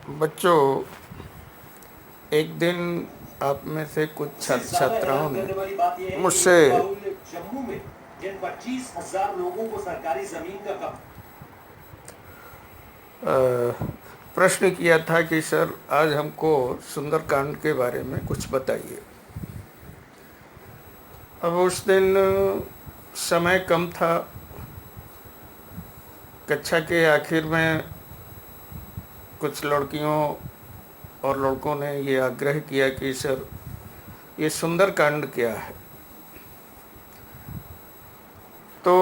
बच्चों, एक दिन आप में से कुछ छात्र छात्राओं ने मुझसे जम्मू में जिन 25,000 लोगों को सरकारी जमीन का प्रश्न किया था कि सर आज हमको सुंदरकांड के बारे में कुछ बताइए। अब उस दिन समय कम था। कक्षा के आखिर में कुछ लड़कियों और लड़कों ने ये आग्रह किया कि सर ये सुंदरकांड क्या है। तो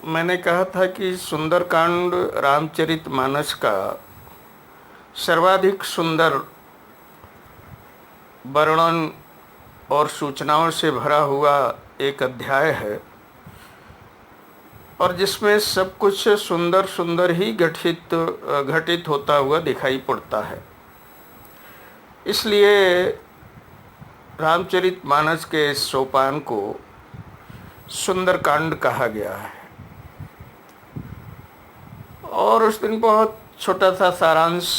मैंने कहा था कि सुंदरकांड रामचरितमानस का सर्वाधिक सुंदर वर्णन और सूचनाओं से भरा हुआ एक अध्याय है और जिसमें सब कुछ सुंदर सुंदर ही घटित होता हुआ दिखाई पड़ता है। इसलिए रामचरितमानस के इस सोपान को सुंदरकांड कहा गया है। और उस दिन बहुत छोटा सा सारांश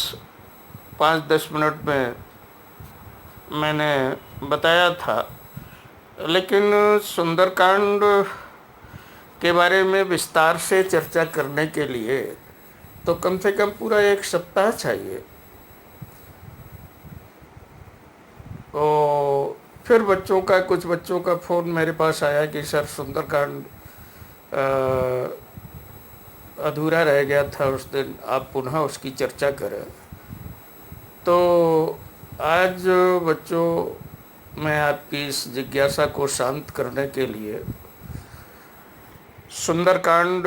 5-10 मिनट में मैंने बताया था, लेकिन सुंदरकांड के बारे में विस्तार से चर्चा करने के लिए तो कम से कम पूरा एक सप्ताह चाहिए। तो फिर कुछ बच्चों का फ़ोन मेरे पास आया कि सर सुंदरकांड अधूरा रह गया था उस दिन, आप पुनः उसकी चर्चा करें। तो आज बच्चों, मैं आपकी इस जिज्ञासा को शांत करने के लिए सुंदरकांड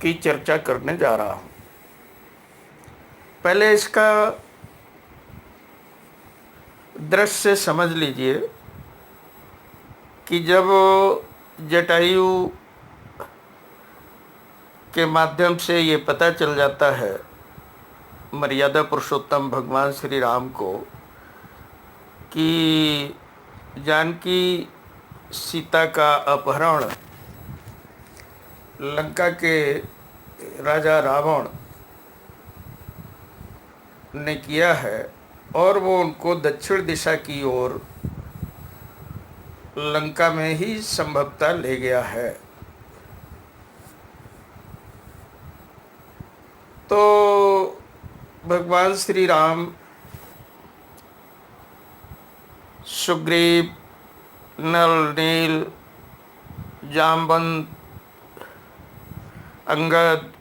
की चर्चा करने जा रहा हूँ। पहले इसका दृश्य समझ लीजिए कि जब जटायु के माध्यम से ये पता चल जाता है मर्यादा पुरुषोत्तम भगवान श्री राम को कि जानकी सीता का अपहरण लंका के राजा रावण ने किया है और वो उनको दक्षिण दिशा की ओर लंका में ही संभवतः ले गया है, तो भगवान श्री राम सुग्रीव, नल, नील, जामवंत, अंगद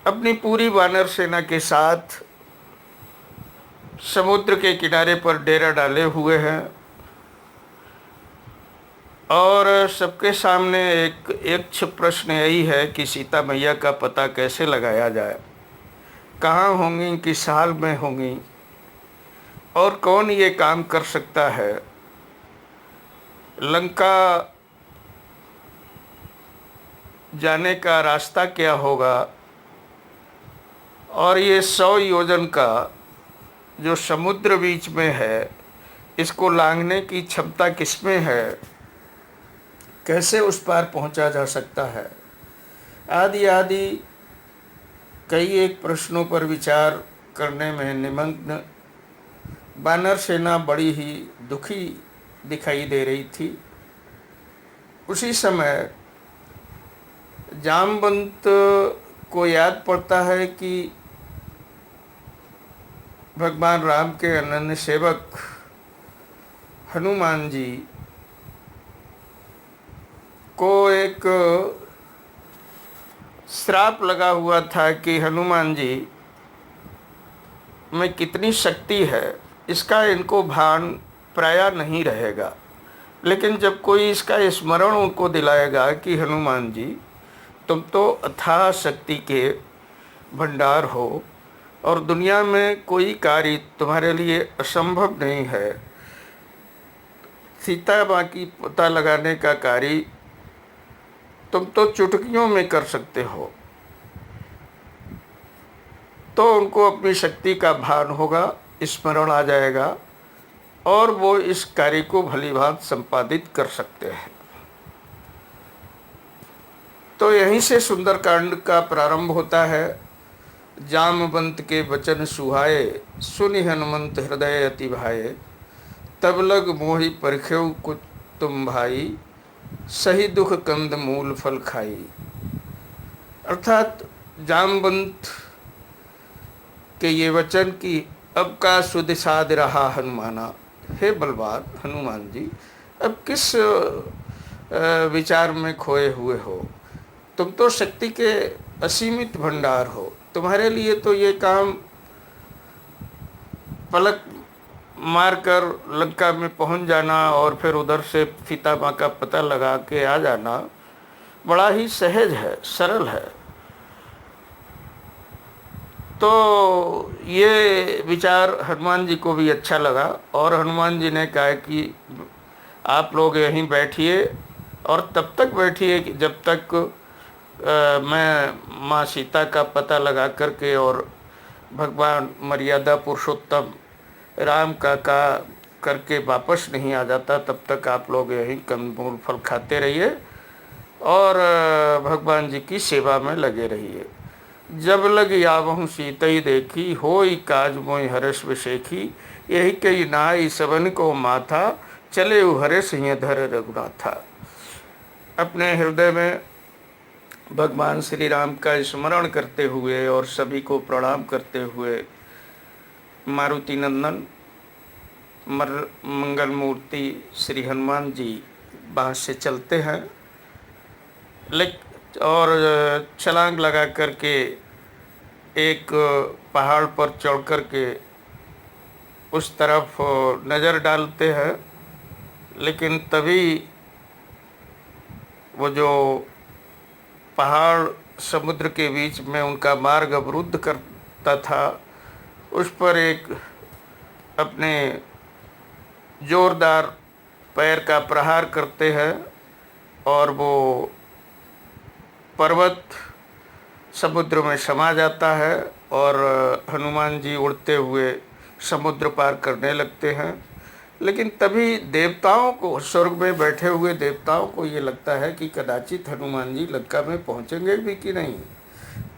अपनी पूरी वानर सेना के साथ समुद्र के किनारे पर डेरा डाले हुए हैं और सबके सामने एक प्रश्न यही है कि सीता मैया का पता कैसे लगाया जाए, कहाँ होंगी, किस हाल में होंगी और कौन ये काम कर सकता है। लंका जाने का रास्ता क्या होगा और ये 100 योजन का जो समुद्र बीच में है, इसको लांघने की क्षमता किसमें है, कैसे उस पार पहुंचा जा सकता है, आदि आदि कई एक प्रश्नों पर विचार करने में निमग्न वानर सेना बड़ी ही दुखी दिखाई दे रही थी। उसी समय जामवंत को याद पड़ता है कि भगवान राम के अनन्य सेवक हनुमान जी को एक श्राप लगा हुआ था कि हनुमान जी में कितनी शक्ति है इसका इनको भान प्रायः नहीं रहेगा, लेकिन जब कोई इसका स्मरण उनको दिलाएगा कि हनुमान जी तुम तो अथाह शक्ति के भंडार हो और दुनिया में कोई कार्य तुम्हारे लिए असंभव नहीं है, सीता माँ की पता लगाने का कार्य तुम तो चुटकियों में कर सकते हो, तो उनको अपनी शक्ति का भान होगा, स्मरण आ जाएगा और वो इस कार्य को भलीभांत संपादित कर सकते हैं। तो यहीं से सुंदरकांड का प्रारंभ होता है जामवंत के वचन सुहाए, सुनि हनुमंत हृदय अति भाए। तब लग मोहि परखेउ कुछ तुम भाई, सही दुख कंद मूल फल खाई। अर्थात जामवंत के ये वचन कि अब का सुध साध रहा हनुमाना, हे बलवान हनुमान जी, अब किस विचार में खोए हुए हो। तुम तो शक्ति के असीमित भंडार हो, तुम्हारे लिए तो ये काम पलक मारकर लंका में पहुंच जाना और फिर उधर से सीता माँ का पता लगा के आ जाना बड़ा ही सहज है, सरल है। तो ये विचार हनुमान जी को भी अच्छा लगा और हनुमान जी ने कहा कि आप लोग यहीं बैठिए और तब तक बैठिए कि जब तक मैं माँ सीता का पता लगा करके और भगवान मर्यादा पुरुषोत्तम राम का करके वापस नहीं आ जाता, तब तक आप लोग यहीं कंदमूल फल खाते रहिए और भगवान जी की सेवा में लगे रहिए। जब लग आवहु सीतई देखी, होई काज मोहि हर्ष विशेखी। यही कई नाई सबन को माथा, चले हरे सिंह धर रघुनाथा। अपने हृदय में भगवान श्री राम का स्मरण करते हुए और सभी को प्रणाम करते हुए मारुति नंदन मंगल मूर्ति श्री हनुमान जी वहाँ से चलते हैं और छलांग लगा करके एक पहाड़ पर चढ़ कर के उस तरफ नज़र डालते हैं। लेकिन तभी वो जो पहाड़ समुद्र के बीच में उनका मार्ग अवरुद्ध करता था, उस पर एक अपने जोरदार पैर का प्रहार करते हैं और वो पर्वत समुद्र में समा जाता है और हनुमान जी उड़ते हुए समुद्र पार करने लगते हैं। लेकिन तभी देवताओं को, स्वर्ग में बैठे हुए देवताओं को ये लगता है कि कदाचित हनुमान जी लंका में पहुंचेंगे भी कि नहीं,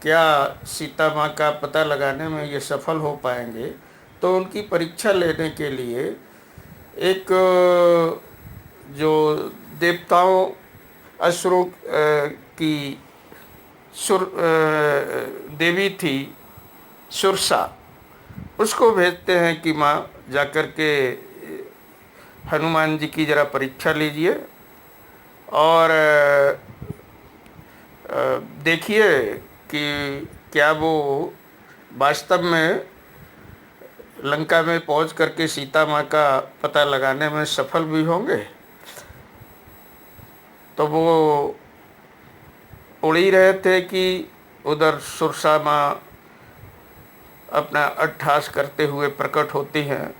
क्या सीता माँ का पता लगाने में ये सफल हो पाएंगे। तो उनकी परीक्षा लेने के लिए एक जो देवताओं असुरों की देवी थी सुरसा, उसको भेजते हैं कि माँ जाकर के हनुमान जी की ज़रा परीक्षा लीजिए और देखिए कि क्या वो वास्तव में लंका में पहुंच करके सीता माँ का पता लगाने में सफल भी होंगे। तो वो उड़ ही रहे थे कि उधर सुरसा माँ अपना अट्ठास करते हुए प्रकट होती हैं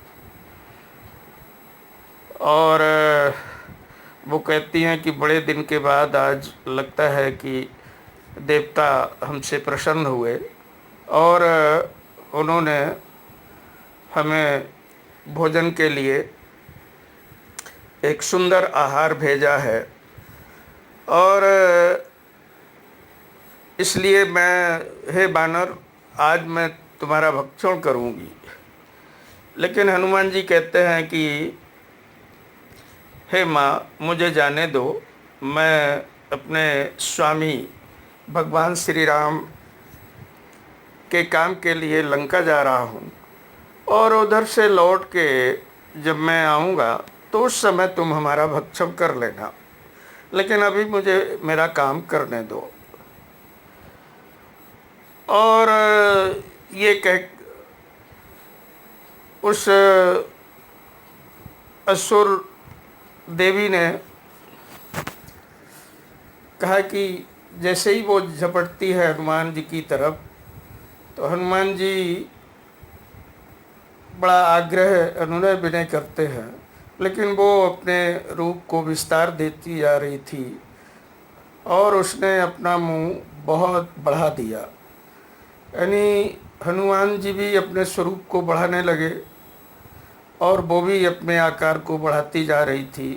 और वो कहती हैं कि बड़े दिन के बाद आज लगता है कि देवता हमसे प्रसन्न हुए और उन्होंने हमें भोजन के लिए एक सुंदर आहार भेजा है और इसलिए मैं, हे बानर, आज मैं तुम्हारा भक्षण करूंगी। लेकिन हनुमान जी कहते हैं कि हे माँ, मुझे जाने दो, मैं अपने स्वामी भगवान श्री राम के काम के लिए लंका जा रहा हूँ और उधर से लौट के जब मैं आऊँगा तो उस समय तुम हमारा भक्षण कर लेना, लेकिन अभी मुझे मेरा काम करने दो। और ये कह उस असुर देवी ने कहा कि जैसे ही वो झपटती है हनुमान जी की तरफ, तो हनुमान जी बड़ा आग्रह अनुनय विनय करते हैं, लेकिन वो अपने रूप को विस्तार देती जा रही थी और उसने अपना मुंह बहुत बढ़ा दिया। यानी हनुमान जी भी अपने स्वरूप को बढ़ाने लगे और वो भी अपने आकार को बढ़ाती जा रही थी।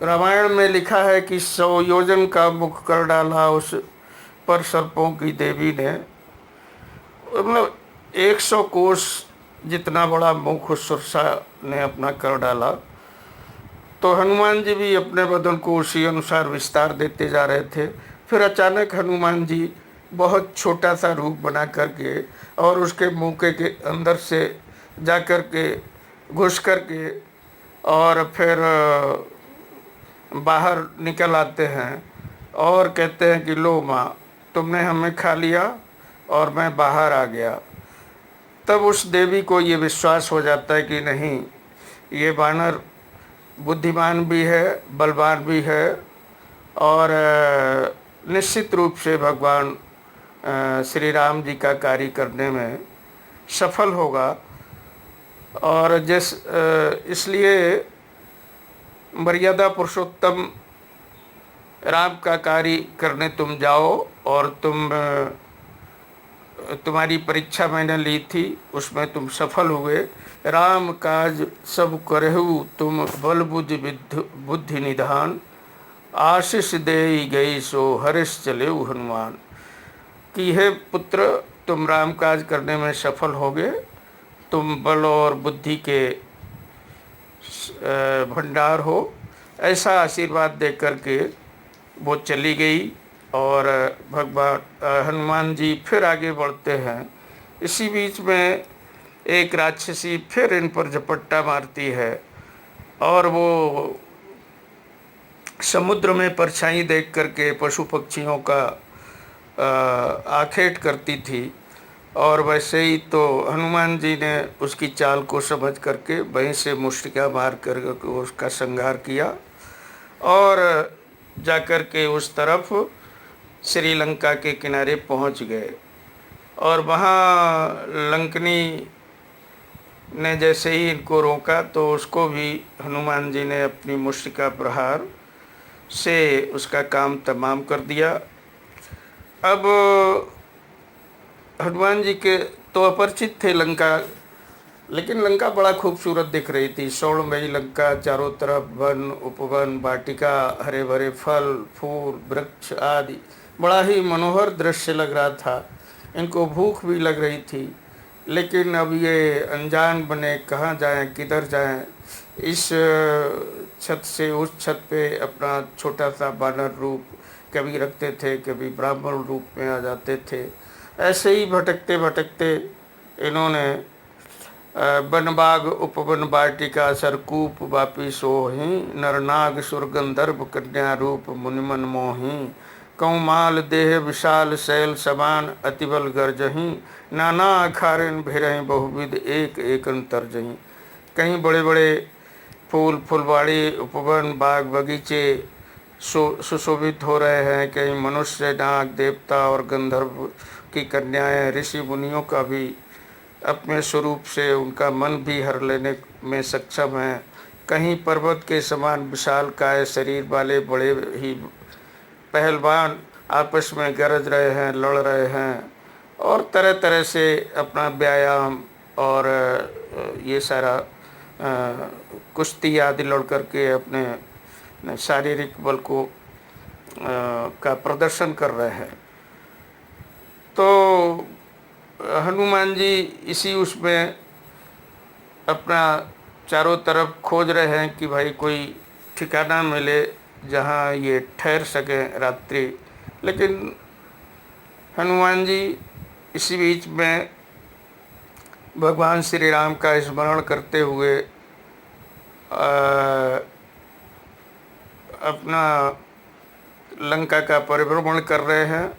रामायण में लिखा है कि 100 योजन का मुख कर डाला उस पर सर्पों की देवी ने, मतलब 100 कोस जितना बड़ा मुख उस सुरसा ने अपना कर डाला। तो हनुमान जी भी अपने बदन को उसी अनुसार विस्तार देते जा रहे थे। फिर अचानक हनुमान जी बहुत छोटा सा रूप बना करके और उसके मुँह के अंदर से जा कर के घुस कर के और फिर बाहर निकल आते हैं और कहते हैं कि लो माँ, तुमने हमें खा लिया और मैं बाहर आ गया। तब उस देवी को ये विश्वास हो जाता है कि नहीं, ये वानर बुद्धिमान भी है, बलवान भी है और निश्चित रूप से भगवान श्री राम जी का कार्य करने में सफल होगा। और इसलिए मर्यादा पुरुषोत्तम राम का कार्य करने तुम जाओ और तुम्हारी परीक्षा मैंने ली थी, उसमें तुम सफल हुए। राम काज सब करहु तुम बल बुद्धि बुद्धि निधान, आशीष दे गई सो हर्ष चले हनुमान। कि हे पुत्र, तुम राम काज करने में सफल होगे, तुम बल और बुद्धि के भंडार हो, ऐसा आशीर्वाद दे करके वो चली गई। और भगवान हनुमान जी फिर आगे बढ़ते हैं। इसी बीच में एक राक्षसी फिर इन पर झपट्टा मारती है और वो समुद्र में परछाई देख करके पशु पक्षियों का आखेट करती थी। और वैसे ही तो हनुमान जी ने उसकी चाल को समझ करके वहीं से मुष्टिका मार कर उसका संहार किया और जाकर के उस तरफ श्रीलंका के किनारे पहुंच गए। और वहाँ लंकनी ने जैसे ही इनको रोका तो उसको भी हनुमान जी ने अपनी मुष्टिका प्रहार से उसका काम तमाम कर दिया। अब हनुमान जी के तो अपरिचित थे लंका, लेकिन लंका बड़ा खूबसूरत दिख रही थी। स्वर्णमयी लंका, चारों तरफ वन उपवन वाटिका, हरे भरे फल फूल वृक्ष आदि, बड़ा ही मनोहर दृश्य लग रहा था। इनको भूख भी लग रही थी, लेकिन अब ये अनजान बने, कहाँ जाएं किधर जाएं। इस छत से उस छत पे अपना छोटा सा बानर रूप कभी रखते थे, कभी ब्राह्मण रूप में आ जाते थे। ऐसे ही भटकते भटकते इन्होंने बनबाग उपवन वाटिका सरकूप वापी सोही, नरनाग सुरगंधर्व कन्या रूप मुनिमन मोही, कौमाल देह विशाल शैल समान अतिबल गर्जही, नाना अखारिन भिरहीं बहुविध एक एक अंतरजही। कहीं बड़े बड़े फूल फुलवाड़ी उपवन बाग बगीचे सुशोभित हो रहे हैं, कहीं मनुष्य नाग देवता और गंधर्व की कन्याएं ऋषि मुनियों का भी अपने स्वरूप से उनका मन भी हर लेने में सक्षम है। कहीं पर्वत के समान विशाल काय शरीर वाले बड़े ही पहलवान आपस में गरज रहे हैं, लड़ रहे हैं और तरह तरह से अपना व्यायाम और ये सारा कुश्ती आदि लड़ करके अपने शारीरिक बल को का प्रदर्शन कर रहे हैं। तो हनुमान जी इसी उसमें अपना चारों तरफ खोज रहे हैं कि भाई कोई ठिकाना मिले जहाँ ये ठहर सकें रात्रि। लेकिन हनुमान जी इसी बीच में भगवान श्री राम का स्मरण करते हुए अपना लंका का परिभ्रमण कर रहे हैं।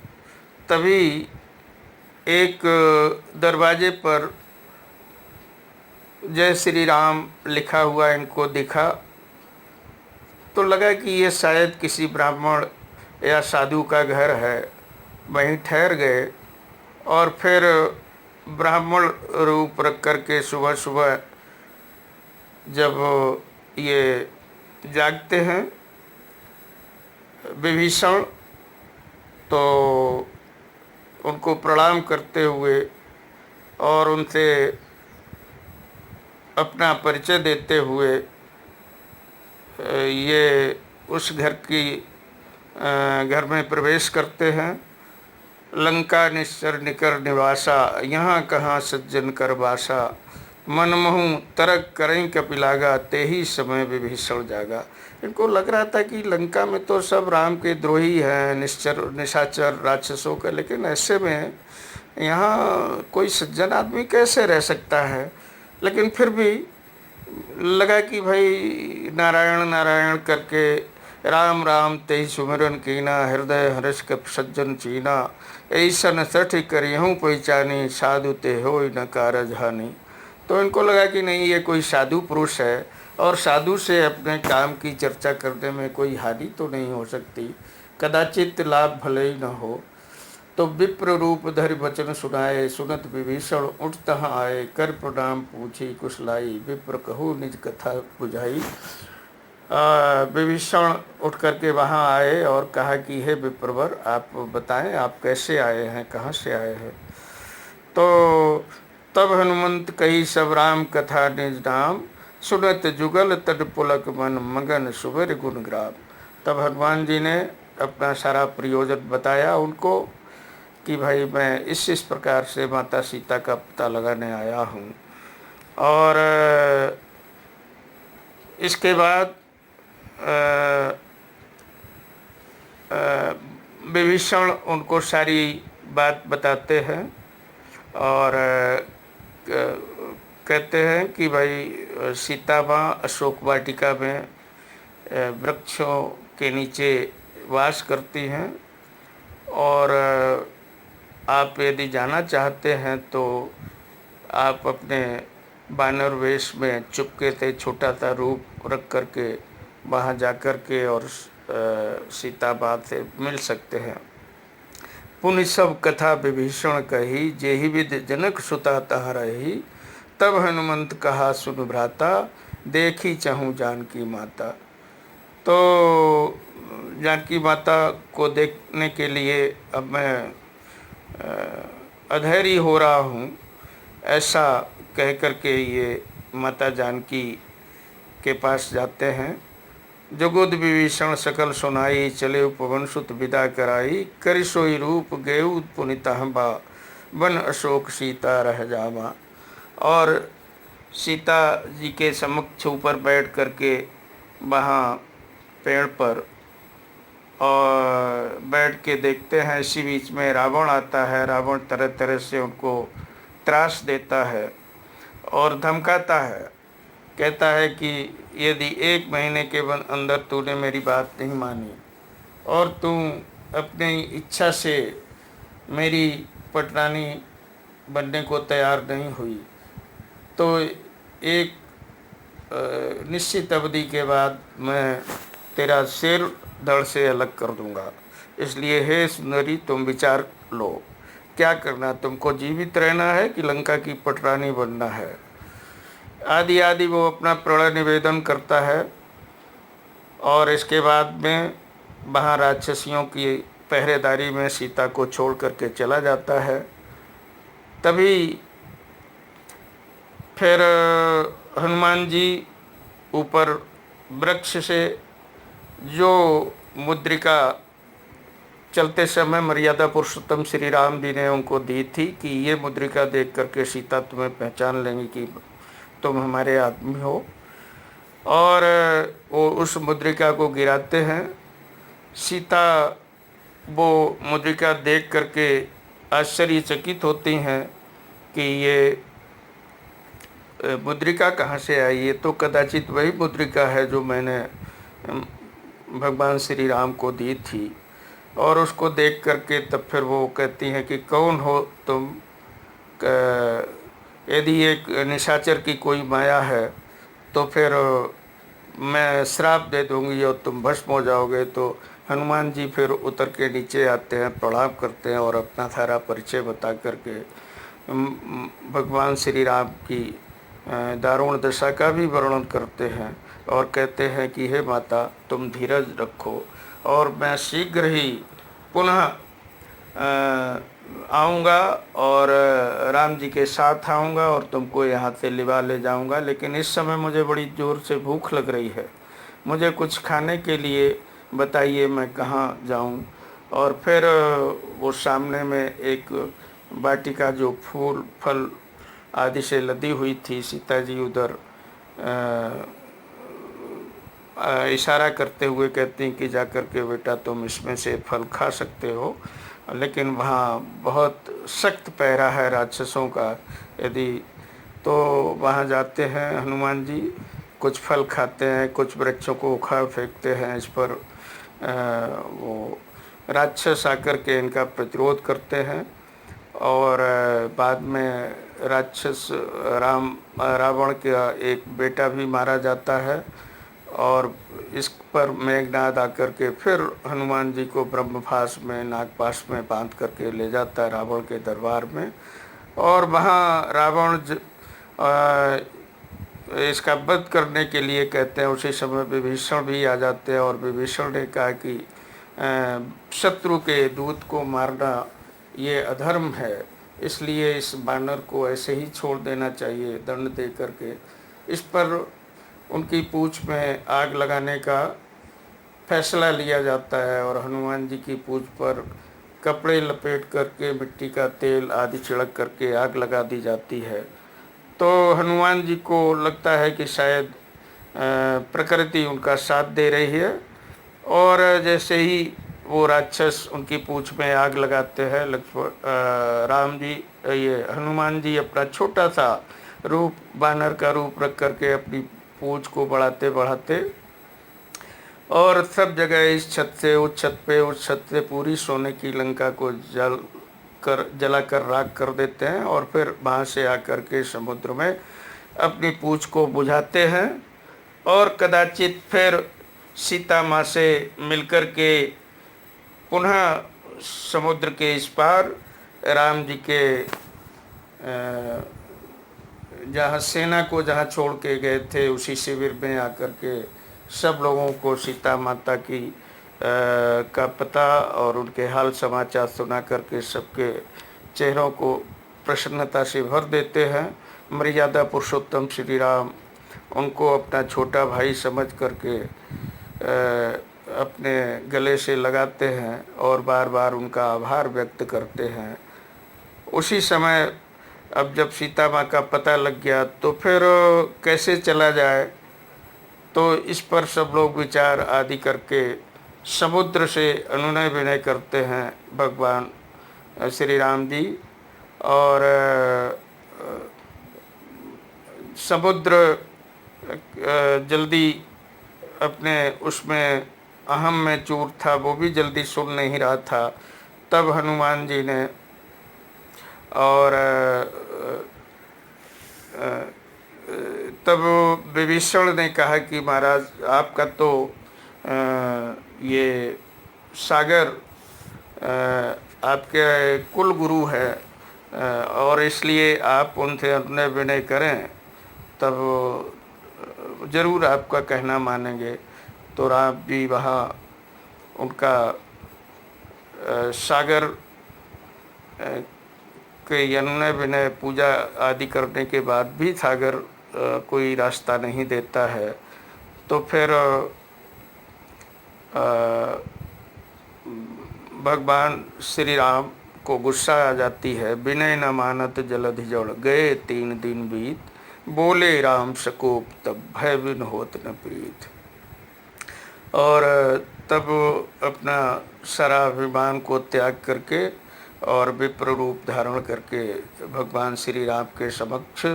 तभी एक दरवाजे पर जय श्री राम लिखा हुआ इनको दिखा, तो लगा कि ये शायद किसी ब्राह्मण या साधु का घर है। वहीं ठहर गए और फिर ब्राह्मण रूप रख करके सुबह सुबह जब ये जागते हैं विभीषण, तो उनको प्रणाम करते हुए और उनसे अपना परिचय देते हुए ये उस घर में प्रवेश करते हैं। लंका निश्चर निकर निवासा, यहाँ कहाँ सज्जन कर बासा। मन महु तरक करें कपिलागा, ते ही समय विभीषण जागा। इनको लग रहा था कि लंका में तो सब राम के द्रोही हैं, निश्चर निशाचर राक्षसों का, लेकिन ऐसे में यहाँ कोई सज्जन आदमी कैसे रह सकता है। लेकिन फिर भी लगा कि भाई नारायण नारायण करके राम राम ते सुमिरन कीना, हृदय हर्ष कप सज्जन चीना। ऐसन सठ करियहूँ पहचानी, साधु ते हो न कारज हानि। तो इनको लगा कि नहीं, ये कोई साधु पुरुष है और साधु से अपने काम की चर्चा करने में कोई हानि तो नहीं हो सकती, कदाचित लाभ भले ही न हो। तो विप्र रूप धरि वचन सुनाए, सुनत विभीषण उठ तहाँ आए। कर प्रणाम पूछी कुशलाई, विप्र कहू निज कथा बुझाई। विभीषण उठ करके वहाँ आए और कहा कि हे विप्रवर, आप बताएं आप कैसे आए हैं, कहाँ से आए हैं। तो तब हनुमंत कही सब राम कथा निज नाम, सुनत जुगल तट पुलक मन, मगन सुबर गुण ग्राम। तब हनुमान जी ने अपना सारा प्रयोजन बताया उनको कि भाई मैं इस प्रकार से माता सीता का पता लगाने आया हूँ। और इसके बाद विभीषण उनको सारी बात बताते हैं और कहते हैं कि भाई सीता माँ अशोक वाटिका में वृक्षों के नीचे वास करती हैं और आप यदि जाना चाहते हैं तो आप अपने बानर वेश में चुपके से छोटा सा रूप रख करके वहाँ जा कर के और सीता माँ से मिल सकते हैं। पुनि सब कथा विभीषण कही, जेहि विद जनक सुता तह रही। तब हनुमंत कहा सुन भ्राता, देखी चहूँ जानकी माता। तो जानकी माता को देखने के लिए अब मैं अधैर्य हो रहा हूँ, ऐसा कह करके ये माता जानकी के पास जाते हैं। जगोद विभीषण सकल सुनाई, चले पवन सुत विदा कराई। कर सोई रूप गेऊ पुनितहबा, वन अशोक सीता रह जावा। और सीता जी के समक्ष ऊपर बैठ करके वहाँ पेड़ पर और बैठ के देखते हैं। इसी बीच में रावण आता है। रावण तरह तरह से उनको त्रास देता है और धमकाता है, कहता है कि यदि 1 महीने के अंदर तूने मेरी बात नहीं मानी और तू अपनी इच्छा से मेरी पटरानी बनने को तैयार नहीं हुई तो एक निश्चित अवधि के बाद मैं तेरा सिर धड़ से अलग कर दूंगा। इसलिए हे सुंदरी, तुम विचार लो, क्या करना, तुमको जीवित रहना है कि लंका की पटरानी बनना है। आदि आदि वो अपना प्रणय निवेदन करता है और इसके बाद में वहाँ राक्षसियों की पहरेदारी में सीता को छोड़ करके चला जाता है। तभी फिर हनुमान जी ऊपर वृक्ष से जो मुद्रिका चलते समय मर्यादा पुरुषोत्तम श्री राम जी ने उनको दी थी कि ये मुद्रिका देख करके सीता तुम्हें पहचान लेंगी कि तुम हमारे आदमी हो, और वो उस मुद्रिका को गिराते हैं। सीता वो मुद्रिका देख करके आश्चर्यचकित होती हैं कि ये मुद्रिका कहाँ से आई, ये तो कदाचित वही मुद्रिका है जो मैंने भगवान श्री राम को दी थी। और उसको देख करके तब फिर वो कहती हैं कि कौन हो तुम, यदि एक निशाचर की कोई माया है तो फिर मैं श्राप दे दूंगी और तुम भस्म हो जाओगे। तो हनुमान जी फिर उतर के नीचे आते हैं, प्रणाम करते हैं और अपना सारा परिचय बता करके भगवान श्री राम की दारुण दशा का भी वर्णन करते हैं और कहते हैं कि हे माता, तुम धीरज रखो और मैं शीघ्र ही पुनः आऊँगा और राम जी के साथ आऊँगा और तुमको यहाँ से लिवा ले जाऊँगा। लेकिन इस समय मुझे बड़ी ज़ोर से भूख लग रही है, मुझे कुछ खाने के लिए बताइए, मैं कहाँ जाऊँ। और फिर वो सामने में एक वाटिका जो फूल फल आदि से लदी हुई थी, सीता जी उधर इशारा करते हुए कहती हैं कि जाकर के बेटा तुम इसमें से फल खा सकते हो, लेकिन वहाँ बहुत सख्त पहरा है राक्षसों का। यदि तो वहाँ जाते हैं हनुमान जी, कुछ फल खाते हैं, कुछ वृक्षों को उखाड़ फेंकते हैं, इस पर वो राक्षस आकर के इनका प्रतिरोध करते हैं और बाद में राक्षस रावण का एक बेटा भी मारा जाता है। और इस पर मेघनाद आकर के फिर हनुमान जी को ब्रह्मपाश में नागपाश में बांध करके ले जाता है रावण के दरबार में। और वहाँ रावण इसका वध करने के लिए कहते हैं, उसी समय विभीषण भी आ जाते हैं और विभीषण ने कहा कि शत्रु के दूत को मारना ये अधर्म है, इसलिए इस बानर को ऐसे ही छोड़ देना चाहिए दंड दे करके। इस पर उनकी पूंछ में आग लगाने का फैसला लिया जाता है और हनुमान जी की पूंछ पर कपड़े लपेट करके मिट्टी का तेल आदि छिड़क करके आग लगा दी जाती है। तो हनुमान जी को लगता है कि शायद प्रकृति उनका साथ दे रही है, और जैसे ही वो राक्षस उनकी पूंछ में आग लगाते हैं, राम जी ये हनुमान जी अपना छोटा सा रूप बानर का रूप रख करके अपनी पूंछ को बढ़ाते बढ़ाते और सब जगह इस छत से उस छत पे उस छत से पूरी सोने की लंका को जलाकर राख कर देते हैं और फिर वहाँ से आकर के समुद्र में अपनी पूंछ को बुझाते हैं और कदाचित फिर सीता माँ से मिलकर के पुनः समुद्र के इस पार राम जी के जहाँ सेना को जहाँ छोड़ के गए थे उसी शिविर में आकर के सब लोगों को सीता माता की का पता और उनके हाल समाचार सुना करके सबके चेहरों को प्रसन्नता से भर देते हैं। मर्यादा पुरुषोत्तम श्री राम उनको अपना छोटा भाई समझ करके अपने गले से लगाते हैं और बार बार उनका आभार व्यक्त करते हैं। उसी समय अब जब सीता माँ का पता लग गया तो फिर कैसे चला जाए, तो इस पर सब लोग विचार आदि करके समुद्र से अनुनय विनय करते हैं भगवान श्री राम जी। और समुद्र जल्दी अपने उसमें अहम में चूर था, वो भी जल्दी सुन नहीं रहा था। तब हनुमान जी ने और तब विभीषण ने कहा कि महाराज आपका तो ये सागर आपके कुल गुरु है और इसलिए आप उनसे अनुनय विनय करें तब ज़रूर आपका कहना मानेंगे। तो राम जी वहाँ उनका सागर के अनुनय विनय पूजा आदि करने के बाद भी सागर कोई रास्ता नहीं देता है, तो फिर भगवान श्री राम को गुस्सा आ जाती है। विनय न मानत जलधि जड़ गए 3 दिन बीत, बोले राम सकोप तब भय बिन होत न प्रीत। और तब अपना सारा अभिमान को त्याग करके और विप्र रूप धारण करके भगवान श्री राम के समक्ष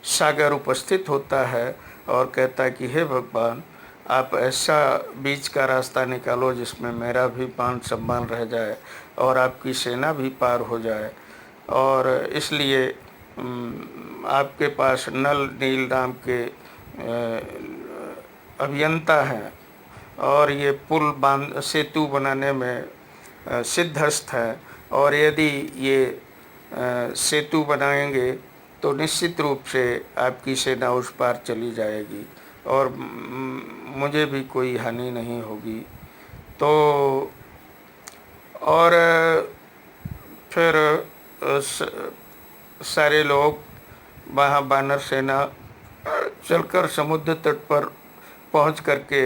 सागर उपस्थित होता है और कहता है कि हे भगवान, आप ऐसा बीच का रास्ता निकालो जिसमें मेरा भी मान सम्मान रह जाए और आपकी सेना भी पार हो जाए। और इसलिए आपके पास नल नील नाम के अभियंता हैं और ये पुल बांध सेतु बनाने में सिद्धस्थ हैं, और यदि ये सेतु बनाएंगे तो निश्चित रूप से आपकी सेना उस पार चली जाएगी और मुझे भी कोई हानि नहीं होगी। तो और फिर सारे लोग वहाँ वानर सेना चलकर समुद्र तट पर पहुँच करके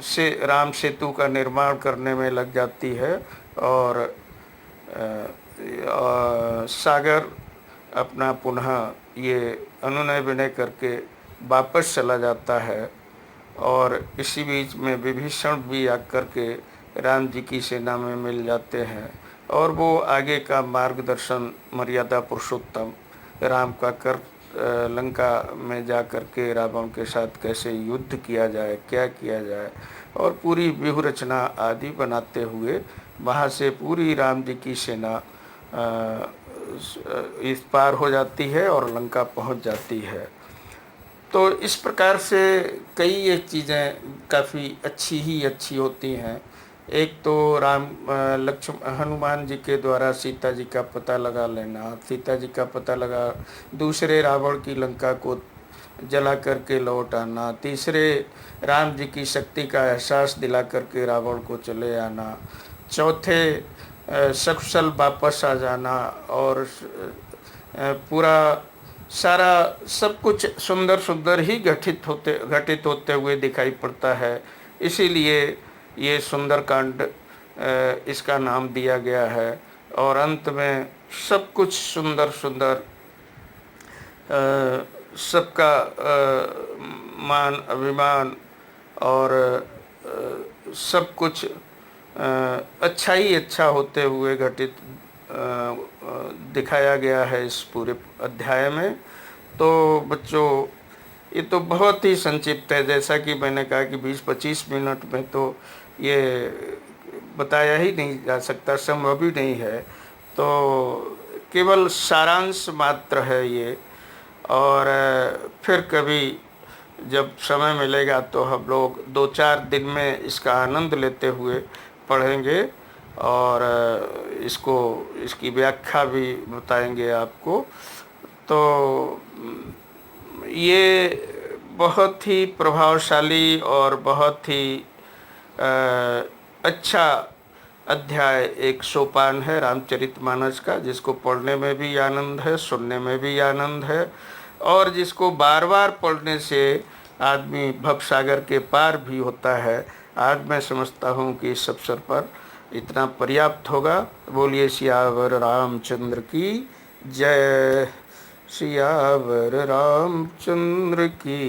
से राम सेतु का निर्माण करने में लग जाती है और सागर अपना पुनः ये अनुनय विनय करके वापस चला जाता है। और इसी बीच में विभीषण भी आकर के राम जी की सेना में मिल जाते हैं और वो आगे का मार्गदर्शन मर्यादा पुरुषोत्तम राम का कर लंका में जा कर के रावण के साथ कैसे युद्ध किया जाए, क्या किया जाए, और पूरी व्यूह रचना आदि बनाते हुए वहाँ से पूरी राम जी की सेना इस पार हो जाती है और लंका पहुँच जाती है। तो इस प्रकार से कई ये चीज़ें काफ़ी अच्छी होती हैं। एक तो हनुमान जी के द्वारा सीता जी का पता लगा लेना, सीता जी का पता लगा, दूसरे रावण की लंका को जला करके लौट आना, तीसरे राम जी की शक्ति का एहसास दिला करके रावण को चले आना, चौथे सकुशल वापस आ जाना और पूरा सारा सब कुछ सुंदर सुंदर ही घटित होते हुए दिखाई पड़ता है। इसीलिए ये सुंदरकांड इसका नाम दिया गया है। और अंत में सब कुछ सुंदर सुंदर सबका मान अभिमान और सब कुछ अच्छा ही अच्छा होते हुए घटित दिखाया गया है इस पूरे अध्याय में। तो बच्चों ये तो बहुत ही संक्षिप्त है, जैसा कि मैंने कहा कि 20-25 मिनट में तो ये बताया ही नहीं जा सकता, संभव ही नहीं है। तो केवल सारांश मात्र है ये। और फिर कभी जब समय मिलेगा तो हम लोग 2-4 दिन में इसका आनंद लेते हुए पढ़ेंगे और इसकी व्याख्या भी बताएंगे आपको। तो ये बहुत ही प्रभावशाली और बहुत ही अच्छा अध्याय एक सोपान है रामचरितमानस का, जिसको पढ़ने में भी आनंद है, सुनने में भी आनंद है, और जिसको बार बार पढ़ने से आदमी भवसागर के पार भी होता है। आज मैं समझता हूँ कि इस अवसर पर इतना पर्याप्त होगा। बोलिए सियावर रामचंद्र की जय, सियावर रामचंद्र की।